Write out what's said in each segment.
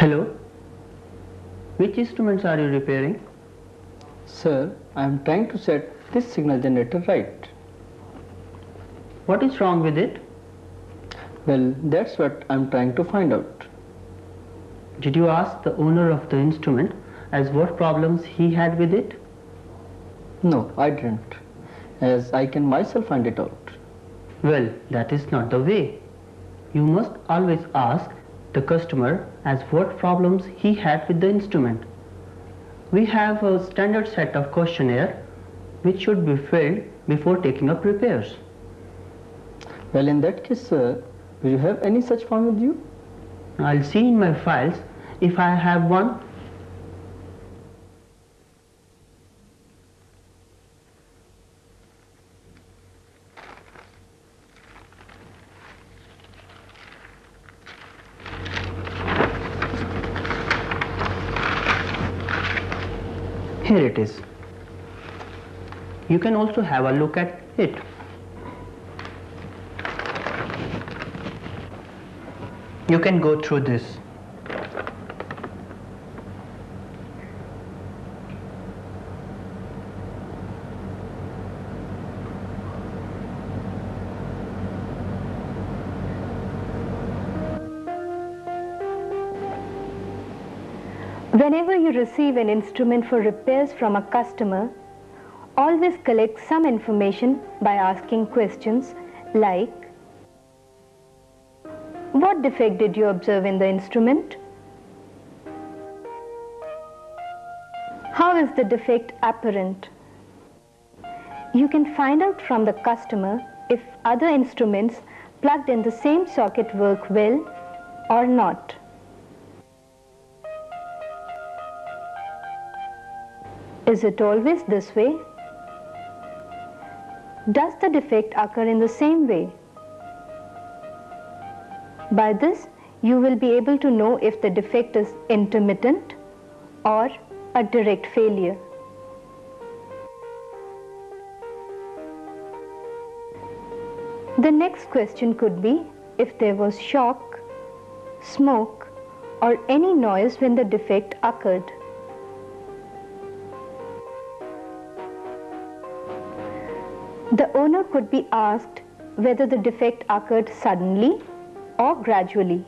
Hello, which instruments are you repairing? Sir, I am trying to set this signal generator right. What is wrong with it? Well, that's what I am trying to find out. Did you ask the owner of the instrument as what problems he had with it? No, I didn't, as I can myself find it out. Well, that is not the way. You must always ask the customer as what problems he had with the instrument. We have a standard set of questionnaire which should be filled before taking up repairs. Well, in that case, sir, do you have any such form with you? I'll see in my files if I have one. Here it is. You can also have a look at it. You can go through this. Whenever you receive an instrument for repairs from a customer, always collect some information by asking questions like, what defect did you observe in the instrument? How is the defect apparent? You can find out from the customer if other instruments plugged in the same socket work well or not. Is it always this way? Does the defect occur in the same way? By this, you will be able to know if the defect is intermittent or a direct failure. The next question could be if there was shock, smoke, or any noise when the defect occurred. The owner could be asked whether the defect occurred suddenly or gradually.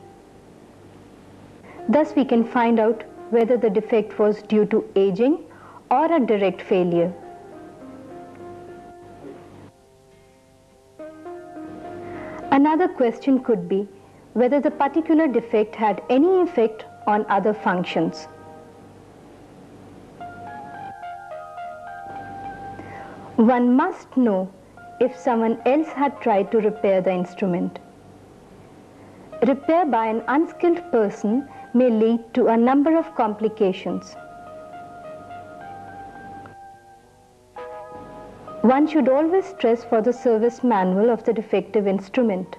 Thus, we can find out whether the defect was due to aging or a direct failure. Another question could be whether the particular defect had any effect on other functions. One must know if someone else had tried to repair the instrument. Repair by an unskilled person may lead to a number of complications. One should always stress for the service manual of the defective instrument.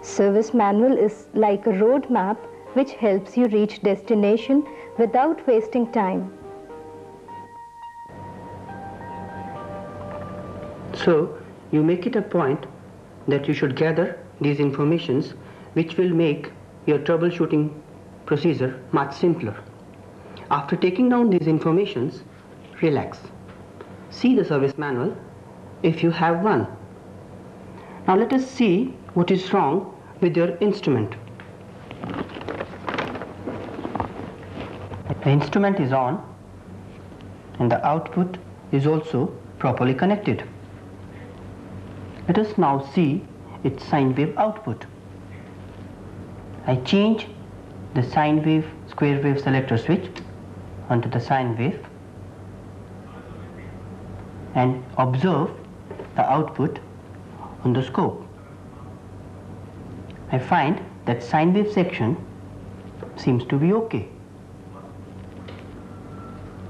Service manual is like a road map which helps you reach destination without wasting time. So, you make it a point that you should gather these informations which will make your troubleshooting procedure much simpler. After taking down these informations, relax. See the service manual if you have one. Now let us see what is wrong with your instrument. The instrument is on and the output is also properly connected. Let us now see its sine wave output. I change the sine wave square wave selector switch onto the sine wave and observe the output on the scope. I find that sine wave section seems to be okay.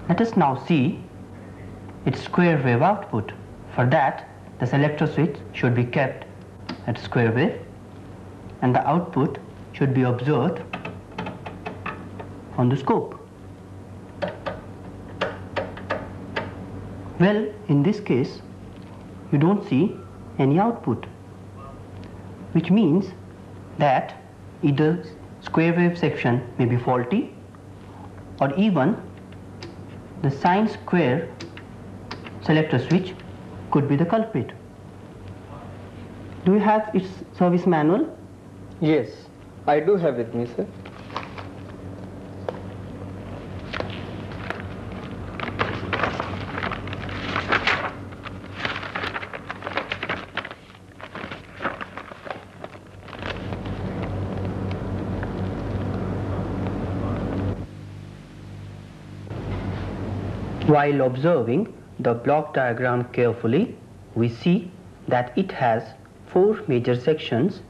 Let us now see its square wave output. For that, the selector switch should be kept at square wave and the output should be observed on the scope. Well, in this case, you don't see any output, which means that either square wave section may be faulty or even the sine square selector switch could be the culprit. Do you have its service manual? Yes, I do have with me, sir. While observing the block diagram carefully, we see that it has 4 major sections,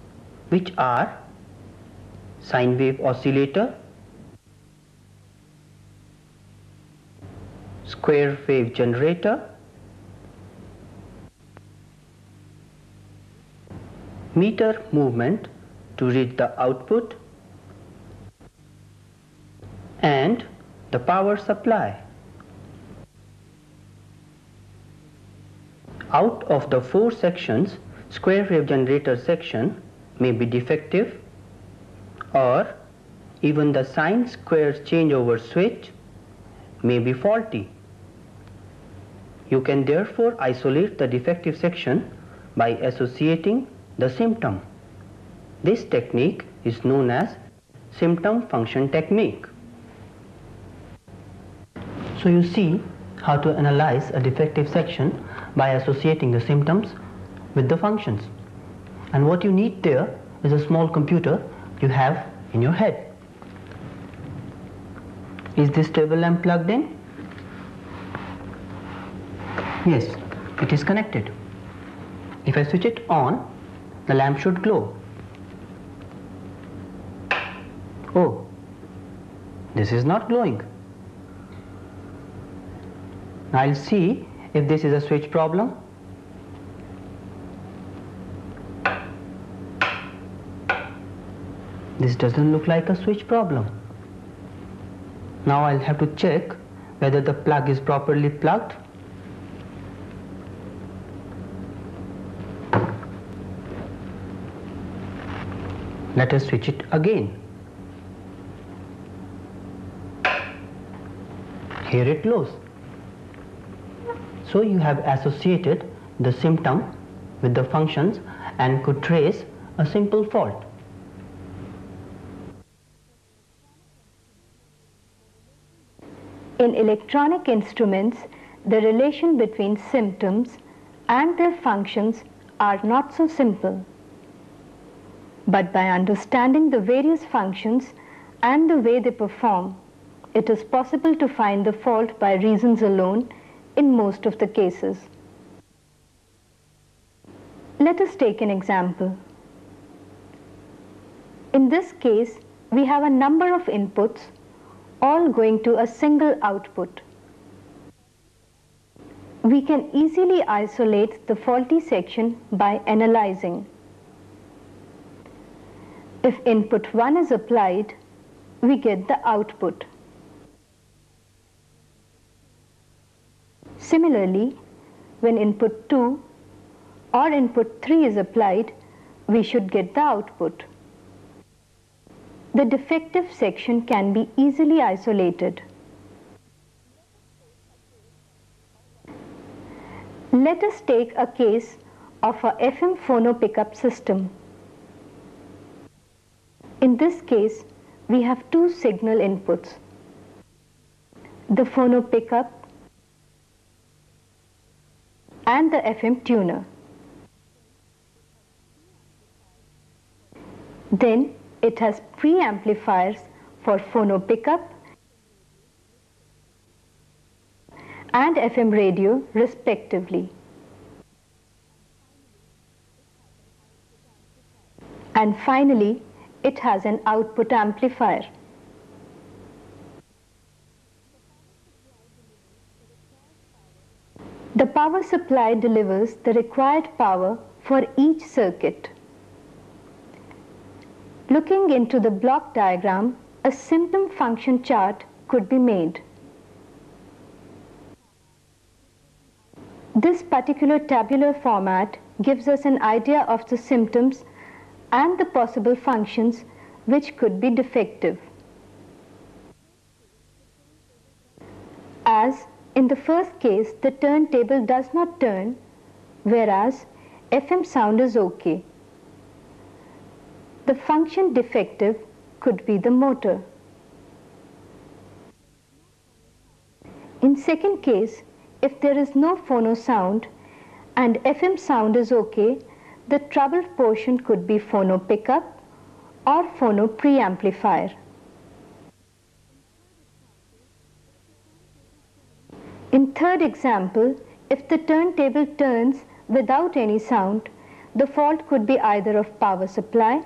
which are sine wave oscillator, square wave generator, meter movement to read the output, and the power supply. Out of the 4 sections, square wave generator section may be defective, or even the sine square changeover switch may be faulty. You can therefore isolate the defective section by associating the symptom. This technique is known as symptom function technique. So you see how to analyze a defective section by associating the symptoms with the functions. And what you need there is a small computer you have in your head. Is this table lamp plugged in? Yes, it is connected. If I switch it on, the lamp should glow. Oh, this is not glowing. I'll see if this is a switch problem. This doesn't look like a switch problem. Now I'll have to check whether the plug is properly plugged. Let us switch it again. Here it glows. So you have associated the symptom with the functions and could trace a simple fault. In electronic instruments, the relation between symptoms and their functions are not so simple. But by understanding the various functions and the way they perform, it is possible to find the fault by reasons alone in most of the cases. Let us take an example. In this case, we have a number of inputs all going to a single output. We can easily isolate the faulty section by analyzing. If input 1 is applied, we get the output. Similarly, when input 2 or input 3 is applied, we should get the output. The defective section can be easily isolated. Let us take a case of a FM phono pickup system. In this case, we have two signal inputs, the phono pickup and the FM tuner. Then it has preamplifiers for phono pickup and FM radio respectively. And finally, it has an output amplifier. The power supply delivers the required power for each circuit. Looking into the block diagram, a symptom function chart could be made. This particular tabular format gives us an idea of the symptoms and the possible functions which could be defective. As in the first case, the turntable does not turn, whereas FM sound is okay. The function defective could be the motor. In second case, if there is no phono sound and FM sound is okay, the troubled portion could be phono pickup or phono preamplifier. In third example, if the turntable turns without any sound, the fault could be either of power supply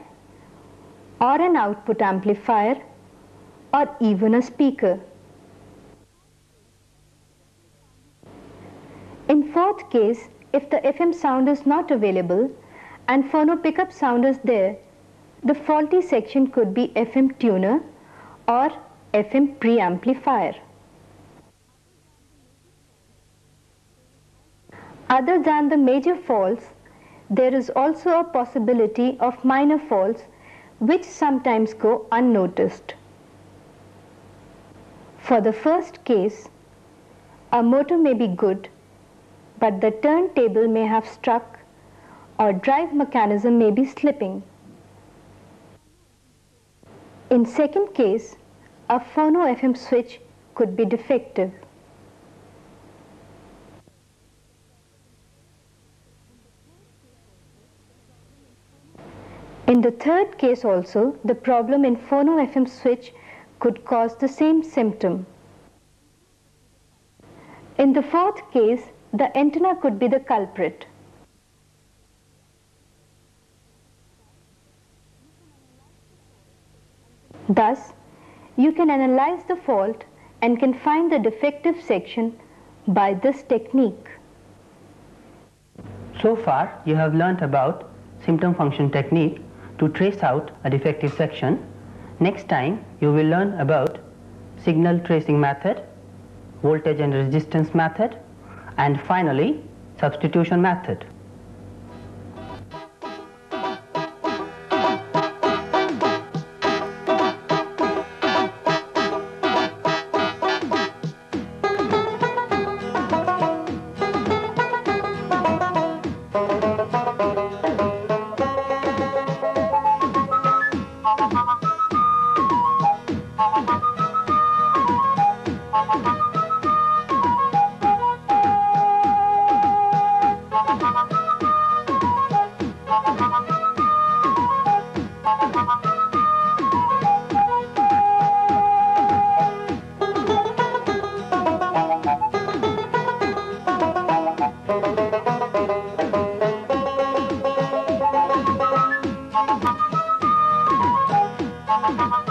or an output amplifier or even a speaker. In fourth case, if the FM sound is not available and phono pickup sound is there, the faulty section could be FM tuner or FM preamplifier. Other than the major faults, there is also a possibility of minor faults which sometimes go unnoticed. For the first case, a motor may be good, but the turntable may have struck or drive mechanism may be slipping. In second case, a phono FM switch could be defective. In the third case also, the problem in phono FM switch could cause the same symptom. In the fourth case, the antenna could be the culprit. Thus, you can analyze the fault and can find the defective section by this technique. So far, you have learnt about symptom function technique to trace out a defective section. Next time, you will learn about signal tracing method, voltage and resistance method, and finally, substitution method. Thank you.